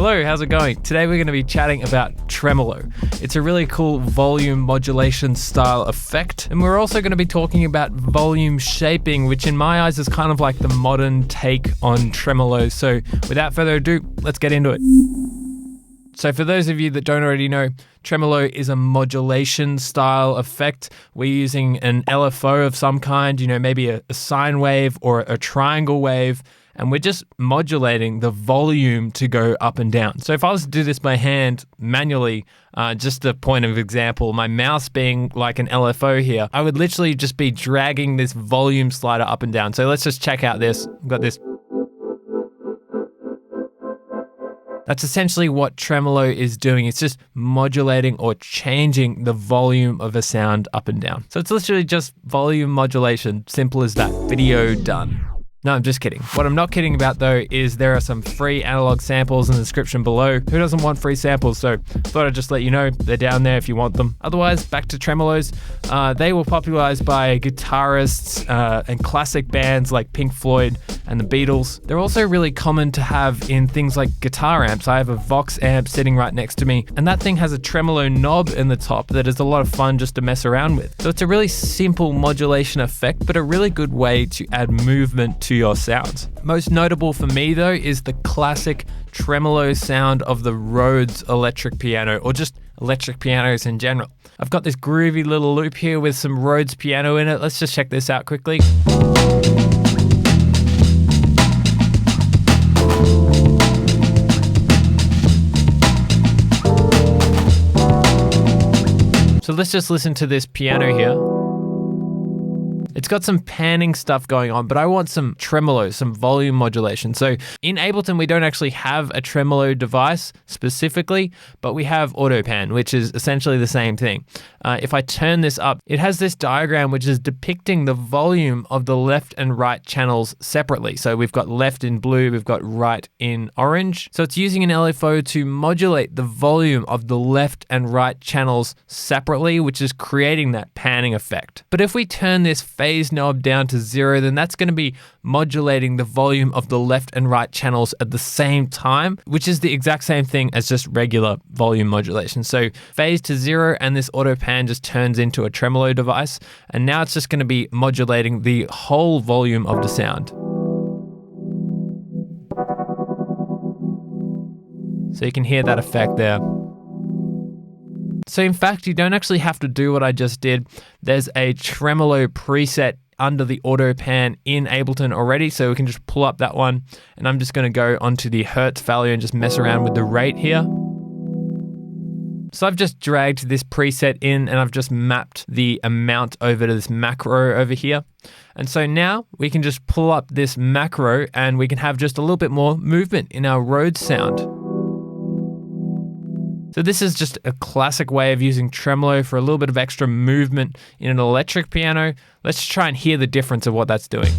Hello, how's it going? Today we're going to be chatting about tremolo. It's a really cool volume modulation style effect. And we're also going to be talking about volume shaping, which in my eyes is kind of like the modern take on tremolo. So without further ado, let's get into it. So for those of you that don't already know, tremolo is a modulation style effect. We're using an LFO of some kind, maybe a sine wave or a triangle wave, and we're just modulating the volume to go up and down. So if I was to do this by hand manually, just a point of example, my mouse being like an LFO here, I would literally just be dragging this volume slider up and down. So let's just check out this. I've got this. That's essentially what tremolo is doing. It's just modulating or changing the volume of a sound up and down. So it's literally just volume modulation. Simple as that. Video done. No, I'm just kidding. What I'm not kidding about though is there are some free analog samples in the description below. Who doesn't want free samples? So thought I'd just let you know they're down there if you want them. Otherwise, back to tremolos. They were popularized by guitarists and classic bands like Pink Floyd and the Beatles. They're also really common to have in things like guitar amps. I have a Vox amp sitting right next to me, and that thing has a tremolo knob in the top that is a lot of fun just to mess around with. So it's a really simple modulation effect, but a really good way to add movement to your sounds. Most notable for me though is the classic tremolo sound of the Rhodes electric piano, or just electric pianos in general. I've got this groovy little loop here with some Rhodes piano in it. Let's just check this out quickly. So let's just listen to this piano here. It's got some panning stuff going on, but I want some tremolo, some volume modulation. So in Ableton, we don't actually have a tremolo device specifically, but we have AutoPan, which is essentially the same thing. If I turn this up, it has this diagram which is depicting the volume of the left and right channels separately. So we've got left in blue, we've got right in orange. So it's using an LFO to modulate the volume of the left and right channels separately, which is creating that panning effect. But if we turn this phase knob down to 0, then that's going to be modulating the volume of the left and right channels at the same time, which is the exact same thing as just regular volume modulation. So phase to 0, and this AutoPan just turns into a tremolo device, and now it's just going to be modulating the whole volume of the sound. So you can hear that effect there. So in fact, you don't actually have to do what I just did. There's a tremolo preset under the AutoPan in Ableton already, so we can just pull up that one, and I'm just going to go onto the Hertz value and just mess around with the rate here. So I've just dragged this preset in, and I've just mapped the amount over to this macro over here. And so now we can just pull up this macro and we can have just a little bit more movement in our Rhodes sound. So this is just a classic way of using tremolo for a little bit of extra movement in an electric piano. Let's try and hear the difference of what that's doing.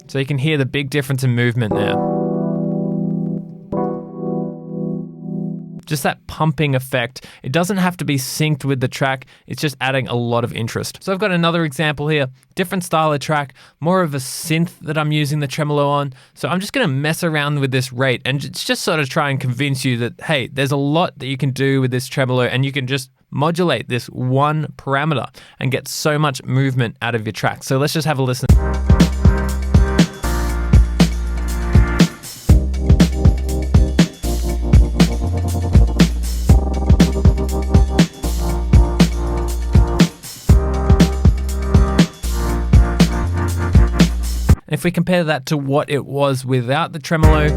So you can hear the big difference in movement there. Just that pumping effect. It doesn't have to be synced with the track. It's just adding a lot of interest. So I've got another example here, different style of track, more of a synth that I'm using the tremolo on. So I'm just going to mess around with this rate and just sort of try and convince you that, hey, there's a lot that you can do with this tremolo, and you can just modulate this one parameter and get so much movement out of your track. So let's just have a listen. If we compare that to what it was without the tremolo,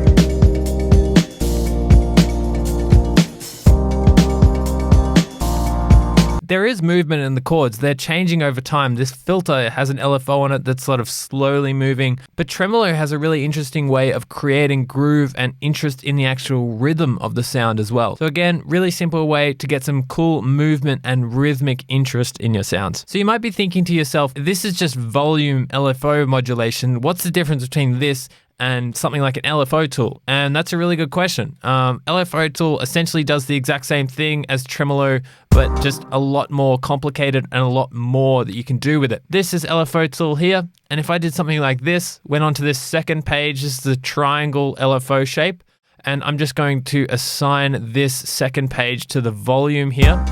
there is movement in the chords. They're changing over time. This filter has an LFO on it that's sort of slowly moving, but Tremolo has a really interesting way of creating groove and interest in the actual rhythm of the sound as well. So again, really simple way to get some cool movement and rhythmic interest in your sounds. So you might be thinking to yourself, this is just volume LFO modulation. What's the difference between this and something like an LFO tool? And that's a really good question. LFO tool essentially does the exact same thing as Tremolo, but just a lot more complicated and a lot more that you can do with it. This is LFO tool here. And if I did something like this, went onto this second page, this is the triangle LFO shape. And I'm just going to assign this second page to the volume here.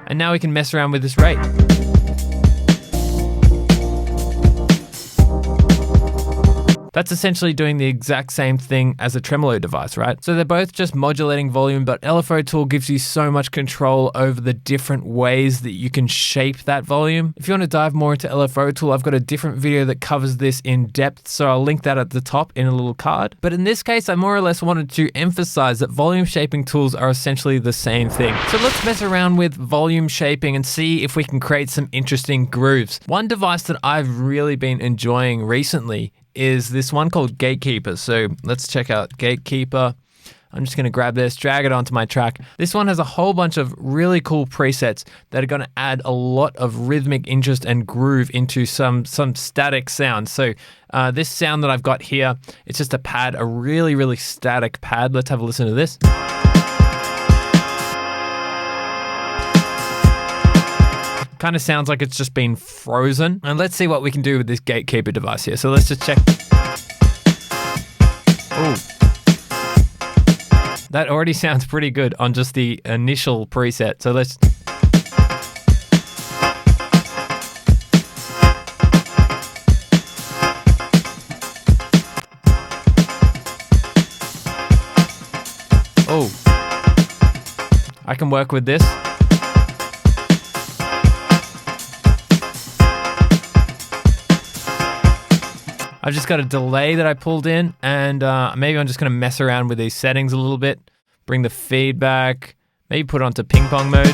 And now we can mess around with this rate. That's essentially doing the exact same thing as a Tremolo device, right? So they're both just modulating volume, but LFO tool gives you so much control over the different ways that you can shape that volume. If you want to dive more into LFO tool, I've got a different video that covers this in depth, so I'll link that at the top in a little card. But in this case, I more or less wanted to emphasize that volume shaping tools are essentially the same thing. So let's mess around with volume shaping and see if we can create some interesting grooves. One device that I've really been enjoying recently is this one called Gatekeeper. So let's check out Gatekeeper. I'm just going to grab this, drag it onto my track. This one has a whole bunch of really cool presets that are going to add a lot of rhythmic interest and groove into some static sound. So this sound that I've got here, it's just a pad, a really, really static pad. Let's have a listen to this. Kind of sounds like it's just been frozen. And let's see what we can do with this Gatekeeper device here. So let's just check. Ooh. That already sounds pretty good on just the initial preset. So let's. Oh. I can work with this. I've just got a delay that I pulled in, and maybe I'm just going to mess around with these settings a little bit, bring the feedback, maybe put it onto ping pong mode.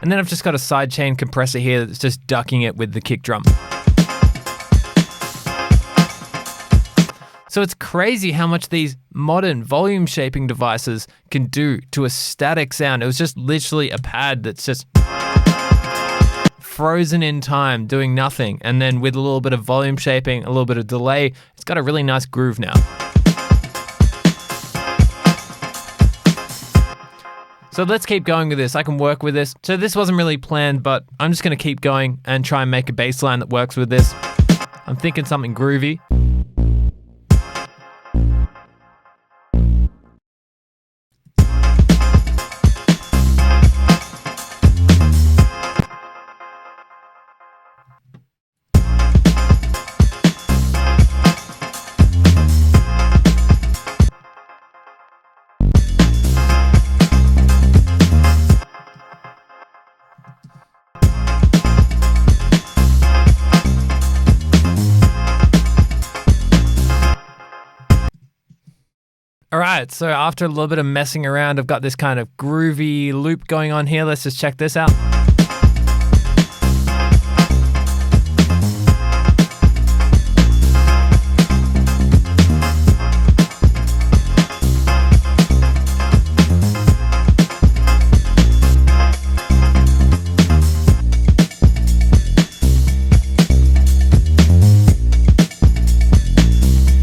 And then I've just got a sidechain compressor here that's just ducking it with the kick drum. So it's crazy how much these modern volume shaping devices can do to a static sound. It was just literally a pad that's just frozen in time, doing nothing. And then with a little bit of volume shaping, a little bit of delay, it's got a really nice groove now. So let's keep going with this. I can work with this. So this wasn't really planned, but I'm just going to keep going and try and make a bass line that works with this. I'm thinking something groovy. All right, so after a little bit of messing around, I've got this kind of groovy loop going on here. Let's just check this out.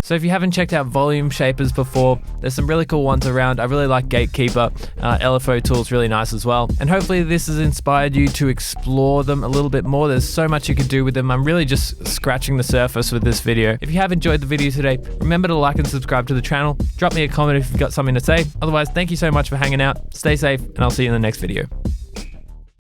So if you haven't checked out volume shapers before, there's some really cool ones around. I really like Gatekeeper. LFO Tool's really nice as well. And hopefully this has inspired you to explore them a little bit more. There's so much you can do with them. I'm really just scratching the surface with this video. If you have enjoyed the video today, remember to like and subscribe to the channel. Drop me a comment if you've got something to say. Otherwise, thank you so much for hanging out. Stay safe, and I'll see you in the next video.